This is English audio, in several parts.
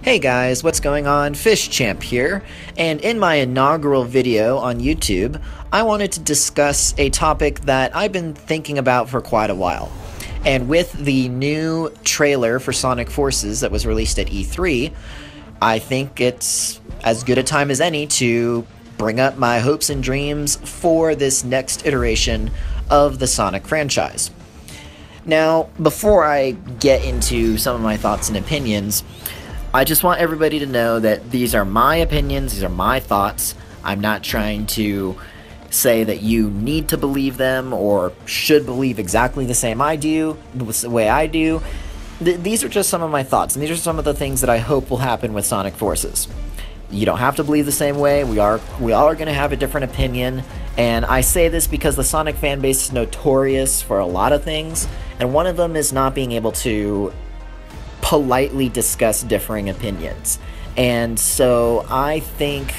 Hey guys, what's going on? FishChamp here, and in my inaugural video on YouTube, I wanted to discuss a topic that I've been thinking about for quite a while. And with the new trailer for Sonic Forces that was released at E3, I think it's as good a time as any to bring up my hopes and dreams for this next iteration of the Sonic franchise. Now, before I get into some of my thoughts and opinions, I just want everybody to know that these are my opinions, these are my thoughts. I'm not trying to say that you need to believe them or should believe exactly the way I do. These are just some of my thoughts, and these are some of the things that I hope will happen with Sonic Forces. You don't have to believe the same way. We all are going to have a different opinion, and I say this because the Sonic fan base is notorious for a lot of things, and one of them is not being able to politely discuss differing opinions. And so I think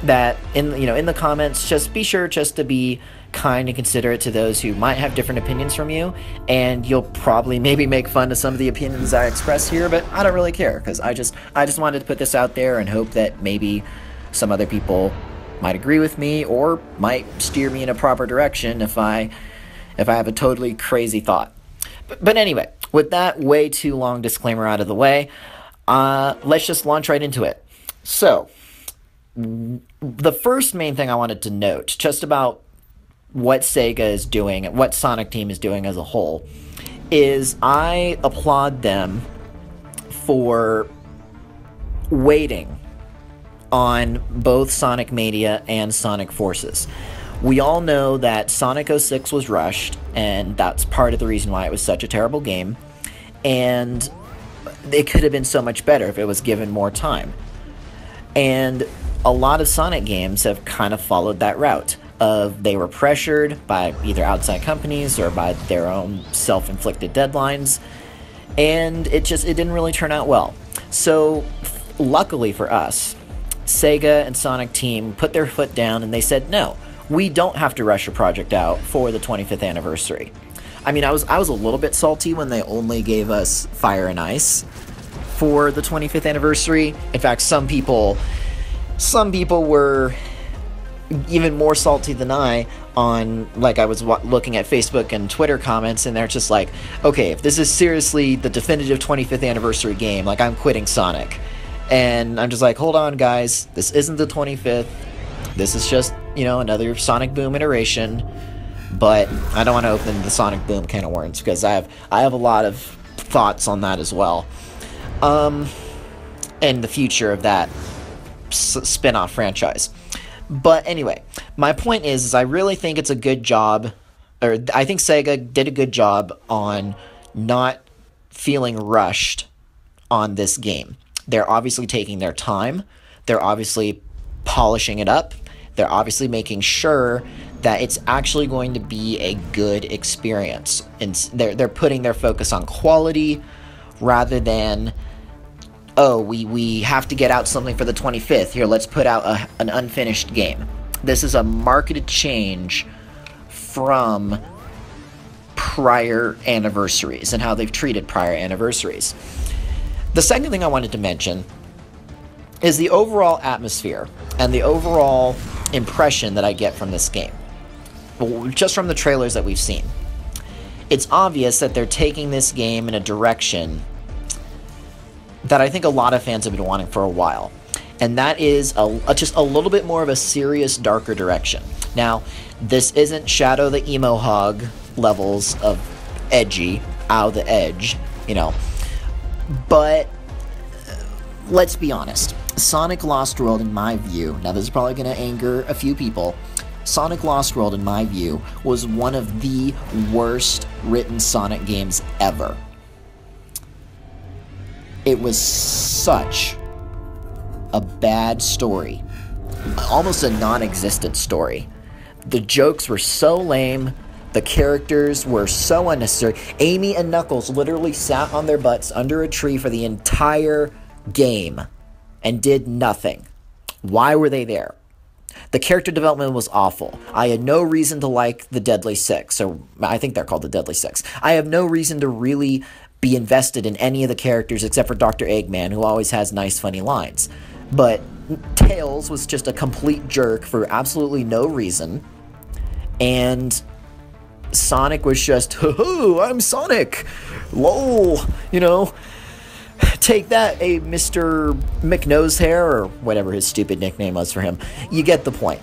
that in the comments, just be sure just to be kind and considerate to those who might have different opinions from you, and you'll probably maybe make fun of some of the opinions I express here, but I don't really care, because I just wanted to put this out there and hope that maybe some other people might agree with me or might steer me in a proper direction if I have a totally crazy thought. But anyway, with that way too long disclaimer out of the way, let's just launch right into it. So, the first main thing I wanted to note, just about what Sega is doing, what Sonic Team is doing as a whole, is I applaud them for waiting on both Sonic Mania and Sonic Forces. We all know that Sonic 06 was rushed, and that's part of the reason why it was such a terrible game, and it could have been so much better if it was given more time. And a lot of Sonic games have kind of followed that route of they were pressured by either outside companies or by their own self-inflicted deadlines, and it didn't really turn out well. So luckily for us, Sega and Sonic Team put their foot down and they said, no, we don't have to rush a project out for the 25th anniversary. I mean, I was a little bit salty when they only gave us Fire and Ice for the 25th anniversary. In fact, some people were even more salty than I on, like, I was looking at Facebook and Twitter comments, and they're just like, okay, if this is seriously the definitive 25th anniversary game, like, I'm quitting Sonic. And I'm just like, hold on, guys, this isn't the 25th. This is just, another Sonic Boom iteration. But I don't want to open the Sonic Boom can of worms, because I have a lot of thoughts on that as well. And the future of that spin-off franchise. But anyway, my point is I really think it's a good job, or I think Sega did a good job on not feeling rushed on this game. They're obviously taking their time. They're obviously polishing it up. They're obviously making sure that it's actually going to be a good experience. And they're putting their focus on quality rather than, oh, we have to get out something for the 25th. Here, let's put out an unfinished game. This is a marketed change from prior anniversaries and how they've treated prior anniversaries. The second thing I wanted to mention is the overall atmosphere and the overall impression that I get from this game, just from the trailers that we've seen. It's obvious that they're taking this game in a direction that I think a lot of fans have been wanting for a while, and that is just a little bit more of a serious, darker direction. Now, this isn't Shadow the Emo Hog levels of edgy, out the edge, but let's be honest. Sonic Lost World, in my view, now this is probably going to anger a few people, Sonic Lost World, in my view, was one of the worst written Sonic games ever. It was such a bad story, almost a non-existent story. The jokes were so lame, the characters were so unnecessary. Amy and Knuckles literally sat on their butts under a tree for the entire game and did nothing. Why were they there? The character development was awful. I had no reason to like the Deadly Six, or I think they're called the Deadly Six. I have no reason to really be invested in any of the characters except for Dr. Eggman, who always has nice, funny lines. But Tails was just a complete jerk for absolutely no reason. And Sonic was just, hoo-hoo, I'm Sonic! Lol! You know, take that, Mr. McNosehair, or whatever his stupid nickname was for him. You get the point.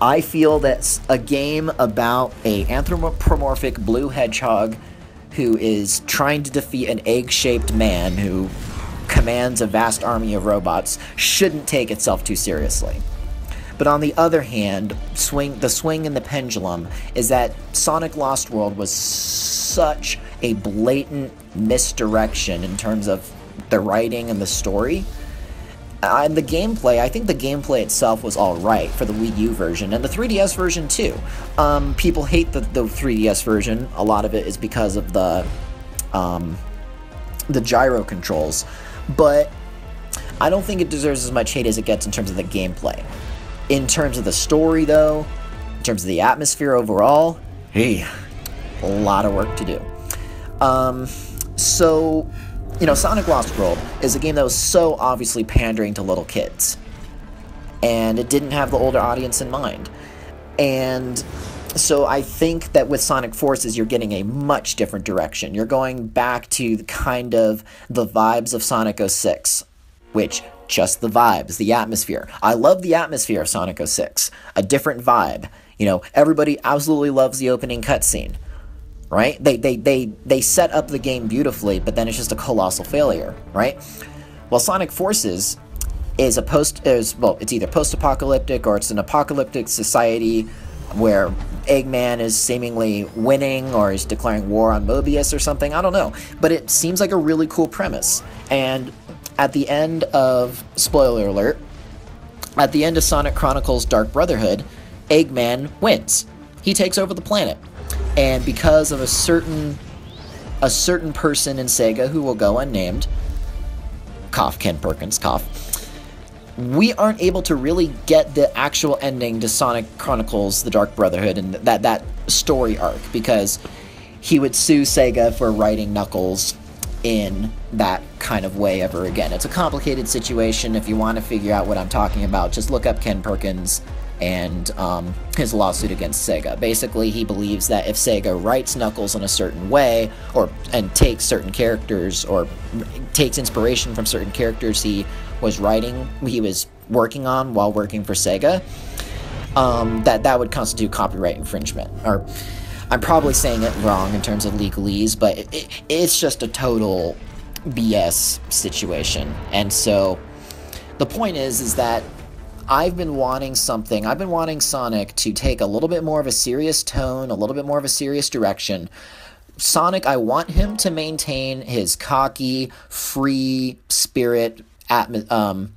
I feel that's a game about a anthropomorphic blue hedgehog who is trying to defeat an egg-shaped man who commands a vast army of robots shouldn't take itself too seriously. But on the other hand, the swing in the pendulum is that Sonic Lost World was such a blatant misdirection in terms of the writing and the story. And the gameplay, I think the gameplay itself was alright for the Wii U version, and the 3DS version too. People hate the 3DS version. A lot of it is because of the gyro controls. But I don't think it deserves as much hate as it gets in terms of the gameplay. In terms of the story, though, in terms of the atmosphere overall, hey, a lot of work to do. So, you know, Sonic Lost World is a game that was so obviously pandering to little kids. And it didn't have the older audience in mind. And so I think that with Sonic Forces, you're getting a much different direction. You're going back to kind of the vibes of Sonic 06, which, just the vibes, the atmosphere. I love the atmosphere of Sonic 06. A different vibe. You know, everybody absolutely loves the opening cutscene, right? They set up the game beautifully, but then it's just a colossal failure, right? Well, Sonic Forces is it's either post-apocalyptic or it's an apocalyptic society where Eggman is seemingly winning or is declaring war on Mobius or something. I don't know. But it seems like a really cool premise. And at the end of, spoiler alert, at the end of Sonic Chronicles Dark Brotherhood, Eggman wins. He takes over the planet. And because of a certain person in Sega who will go unnamed, cough, Ken Perkins, cough, we aren't able to really get the actual ending to Sonic Chronicles The Dark Brotherhood and that story arc, because he would sue Sega for writing Knuckles in that kind of way ever again. It's a complicated situation. If you want to figure out what I'm talking about, just look up Ken Perkins and his lawsuit against Sega. Basically, he believes that if Sega writes Knuckles in a certain way, and takes certain characters, or takes inspiration from certain characters he was working on while working for Sega, that would constitute copyright infringement. Or, I'm probably saying it wrong in terms of legalese, but it's just a total BS situation. And so, the point is that I've been wanting Sonic to take a little bit more of a serious tone, a little bit more of a serious direction. Sonic, I want him to maintain his cocky, free spirit, not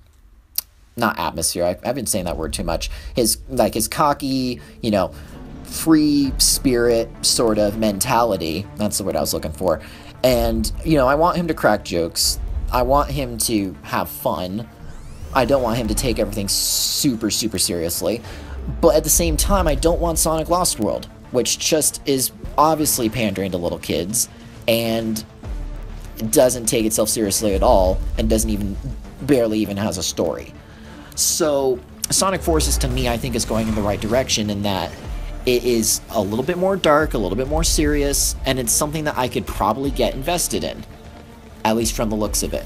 atmosphere, I've been saying that word too much, his cocky, you know, free spirit sort of mentality, that's the word I was looking for, and, you know, I want him to crack jokes, I want him to have fun, I don't want him to take everything super, super seriously, but at the same time, I don't want Sonic Lost World, which just is obviously pandering to little kids, and doesn't take itself seriously at all, and barely even has a story. So, Sonic Forces, to me, I think is going in the right direction in that it is a little bit more dark, a little bit more serious, and it's something that I could probably get invested in, at least from the looks of it.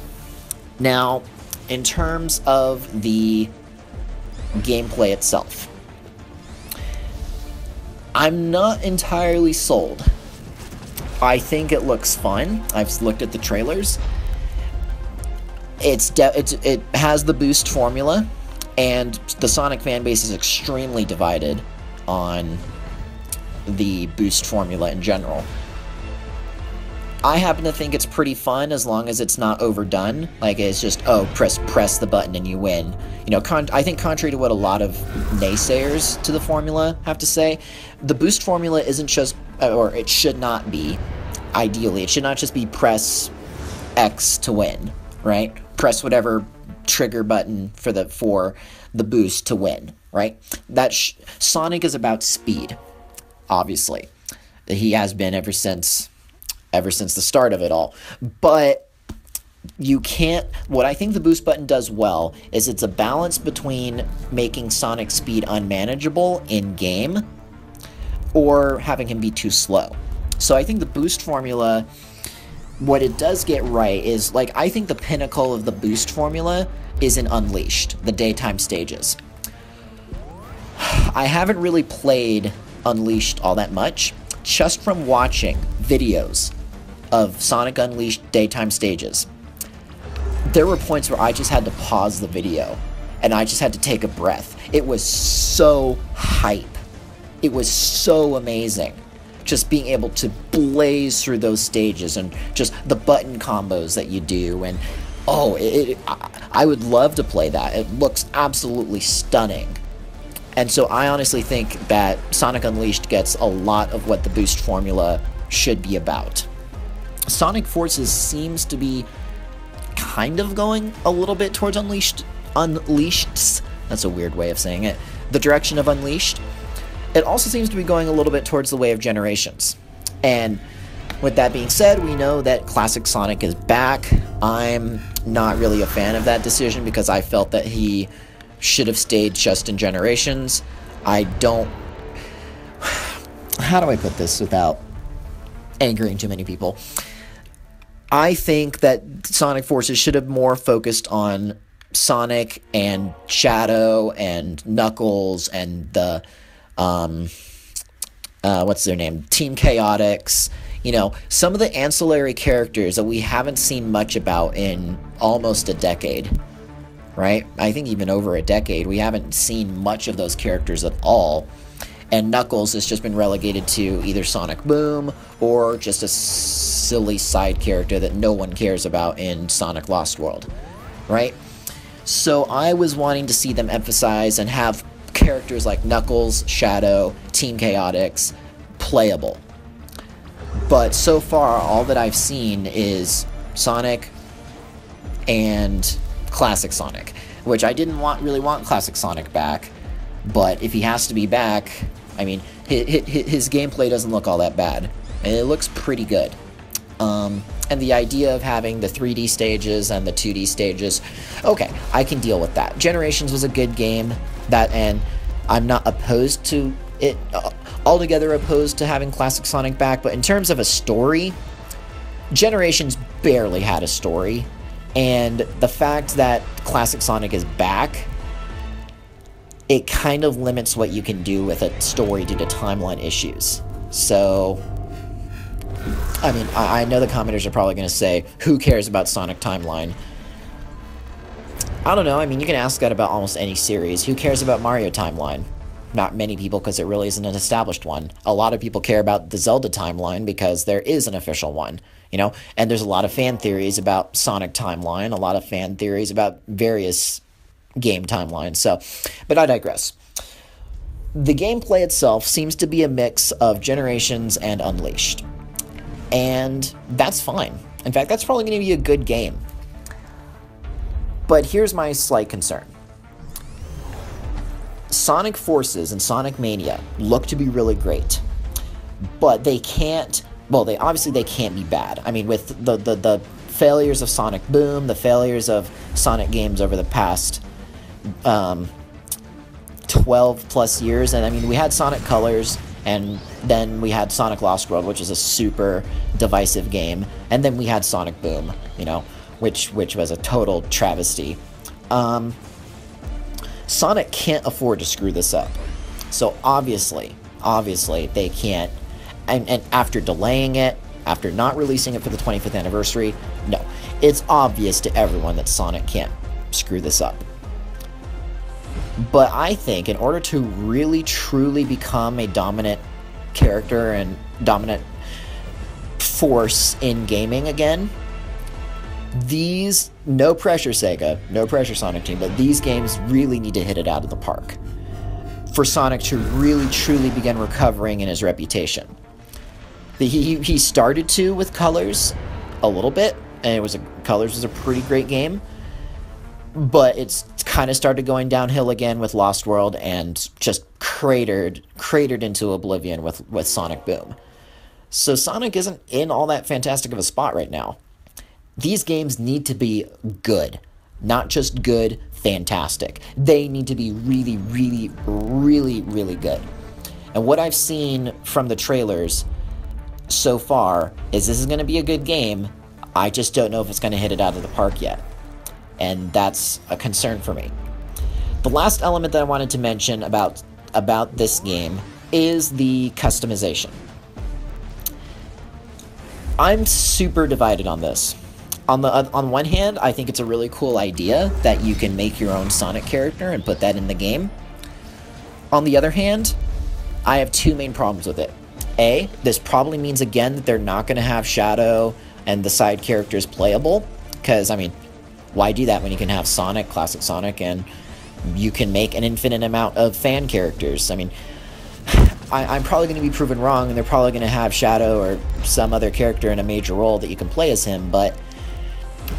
Now, in terms of the gameplay itself, I'm not entirely sold. I think it looks fun. I've looked at the trailers. It has the boost formula, and the Sonic fan base is extremely divided on the boost formula in general. I happen to think it's pretty fun as long as it's not overdone. Like, it's just, oh, press the button and you win. You know, I think contrary to what a lot of naysayers to the formula have to say, the boost formula isn't just, or it should not be, ideally, it should not just be press X to win, right? Press whatever trigger button for the boost to win, right? Sonic is about speed, obviously. He has been ever since ever since the start of it all. But you can't, what I think the boost button does well is it's a balance between making Sonic's speed unmanageable in game or having him be too slow. So I think the boost formula, what it does get right is, like, I think the pinnacle of the boost formula is in Unleashed, the daytime stages. I haven't really played Unleashed all that much, just from watching videos of Sonic Unleashed daytime stages. There were points where I just had to pause the video, and I just had to take a breath. It was so hype. It was so amazing. Just being able to blaze through those stages and just the button combos that you do, and I would love to play that. It looks absolutely stunning. And so I honestly think that Sonic Unleashed gets a lot of what the boost formula should be about. Sonic Forces seems to be kind of going a little bit towards Unleashed. That's a weird way of saying it. The direction of Unleashed. It also seems to be going a little bit towards the way of Generations. And with that being said, we know that Classic Sonic is back. I'm not really a fan of that decision because I felt that he should have stayed just in Generations. I don't... How do I put this without angering too many people? I think that Sonic Forces should have more focused on Sonic and Shadow and Knuckles and the... what's their name? Team Chaotix. You know, some of the ancillary characters that we haven't seen much about in almost a decade, right? I think even over a decade, we haven't seen much of those characters at all. And Knuckles has just been relegated to either Sonic Boom or just a silly side character that no one cares about in Sonic Lost World, right? So I was wanting to see them emphasize and have characters like Knuckles, Shadow, Team Chaotix playable. But so far, all that I've seen is Sonic and Classic Sonic, which I didn't really want Classic Sonic back, but if he has to be back, I mean, his gameplay doesn't look all that bad, and it looks pretty good. And the idea of having the 3D stages and the 2D stages, okay, I can deal with that. Generations was a good game, and I'm not opposed to it, altogether opposed to having Classic Sonic back, but in terms of a story, Generations barely had a story, and the fact that Classic Sonic is back, it kind of limits what you can do with a story due to timeline issues. So, I mean, I know the commenters are probably going to say, who cares about Sonic Timeline? I don't know, I mean, you can ask that about almost any series. Who cares about Mario Timeline? Not many people, because it really isn't an established one. A lot of people care about the Zelda Timeline because there is an official one, you know? And there's a lot of fan theories about Sonic Timeline, a lot of fan theories about various game timelines, so, but I digress. The gameplay itself seems to be a mix of Generations and Unleashed. And that's fine. In fact, that's probably going to be a good game. But here's my slight concern. Sonic Forces and Sonic Mania look to be really great. But they can't, well, they can't be bad. I mean, with the failures of Sonic Boom, the failures of Sonic games over the past 12 plus years, and I mean, we had Sonic Colors, and then we had Sonic Lost World, which is a super divisive game, and then we had Sonic Boom, you know, which was a total travesty. Sonic can't afford to screw this up. So obviously they can't, and after delaying it, after not releasing it for the 25th anniversary, no, it's obvious to everyone that Sonic can't screw this up. But I think in order to really truly become a dominant character and dominant force in gaming again, these, no pressure Sega, no pressure Sonic Team, but these games really need to hit it out of the park for Sonic to really truly begin recovering in his reputation. He started to with Colors a little bit, and Colors was a pretty great game, but it's kind of started going downhill again with Lost World, and just cratered into oblivion with Sonic Boom. So Sonic isn't in all that fantastic of a spot right now. These games need to be good. Not just good, fantastic. They need to be really, really, really, really good. And what I've seen from the trailers so far is this is going to be a good game. I just don't know if it's going to hit it out of the park yet. And that's a concern for me. The last element that I wanted to mention about this game is the customization. I'm super divided on this. On one hand, I think it's a really cool idea that you can make your own Sonic character and put that in the game. On the other hand, I have two main problems with it. A, this probably means again that they're not going to have Shadow and the side characters playable, because, I mean, why do that when you can have Sonic, classic Sonic, and you can make an infinite amount of fan characters? I mean, I'm probably going to be proven wrong, and they're probably going to have Shadow or some other character in a major role that you can play as him, but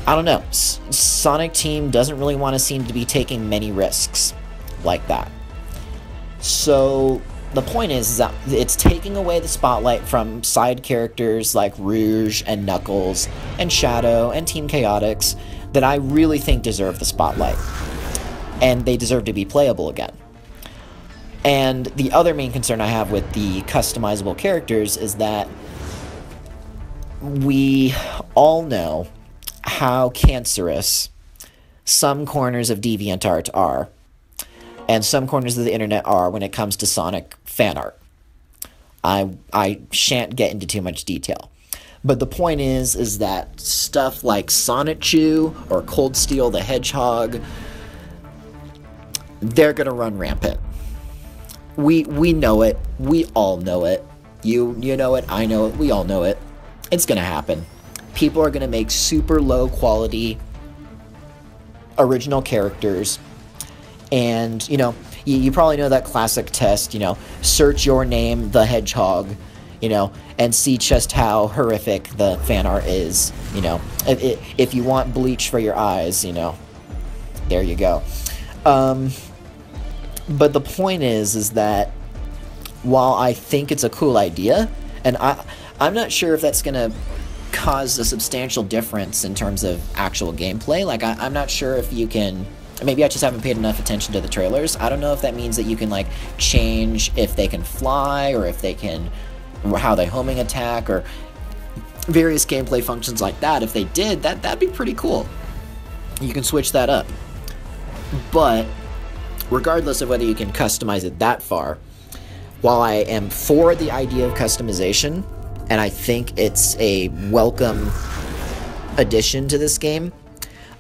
I don't know. Sonic Team doesn't really want to seem to be taking many risks like that. So the point is that it's taking away the spotlight from side characters like Rouge and Knuckles and Shadow and Team Chaotix that I really think deserve the spotlight. And they deserve to be playable again. And the other main concern I have with the customizable characters is that we all know how cancerous some corners of DeviantArt are, and some corners of the internet are when it comes to Sonic fan art. I shan't get into too much detail. But the point is that stuff like Sonic Chew or Cold Steel the Hedgehog, they're gonna run rampant. We know it. We all know it. You know it. I know it. We all know it. It's gonna happen. People are gonna make super low quality original characters, and you probably know that classic test. Search your name, the Hedgehog, and see just how horrific the fan art is. If you want bleach for your eyes, there you go. But the point is that while I think it's a cool idea, and I'm not sure if that's gonna cause a substantial difference in terms of actual gameplay. Like, I'm not sure if you can... Maybe I just haven't paid enough attention to the trailers. I don't know if that means that you can, like, change if they can fly, or if they can... how they homing attack, or various gameplay functions like that. If they did, that'd be pretty cool. You can switch that up. But regardless of whether you can customize it that far, while I am for the idea of customization, and I think it's a welcome addition to this game,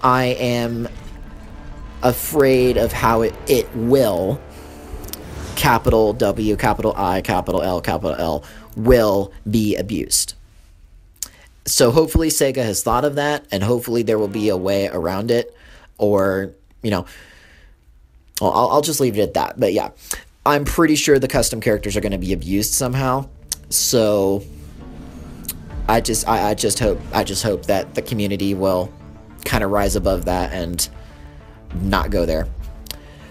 I am afraid of how it will, capital W, capital I, capital L, will be abused. So hopefully Sega has thought of that, and hopefully there will be a way around it, or, well, I'll just leave it at that. But yeah, I'm pretty sure the custom characters are going to be abused somehow, so I just hope that the community will kind of rise above that and not go there.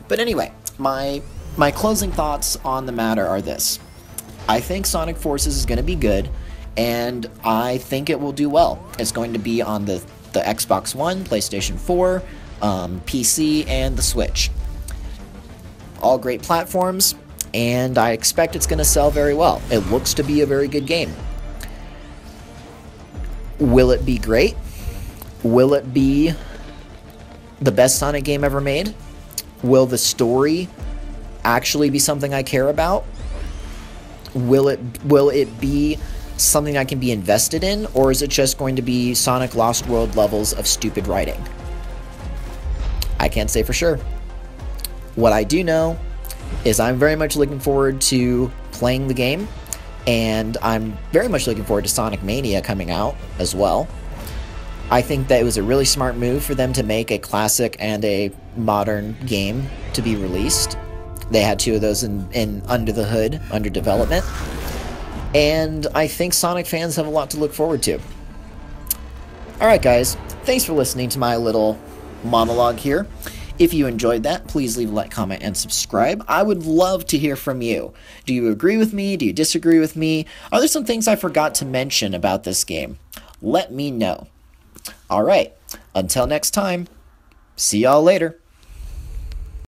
But anyway, my closing thoughts on the matter are this. I think Sonic Forces is going to be good, and I think it will do well. It's going to be on the Xbox One, PlayStation 4, PC, and the Switch. All great platforms, and I expect it's going to sell very well. It looks to be a very good game. Will it be great? Will it be the best Sonic game ever made? Will the story actually be something I care about? Will it be something I can be invested in, or is it just going to be Sonic Lost World levels of stupid writing? I can't say for sure. What I do know is I'm very much looking forward to playing the game, and I'm very much looking forward to Sonic Mania coming out as well. I think that it was a really smart move for them to make a classic and a modern game to be released. They had two of those in under the hood, under development. And I think Sonic fans have a lot to look forward to. Alright guys, thanks for listening to my little monologue here. If you enjoyed that, please leave a like, comment, and subscribe. I would love to hear from you. Do you agree with me? Do you disagree with me? Are there some things I forgot to mention about this game? Let me know. Alright, until next time, see y'all later.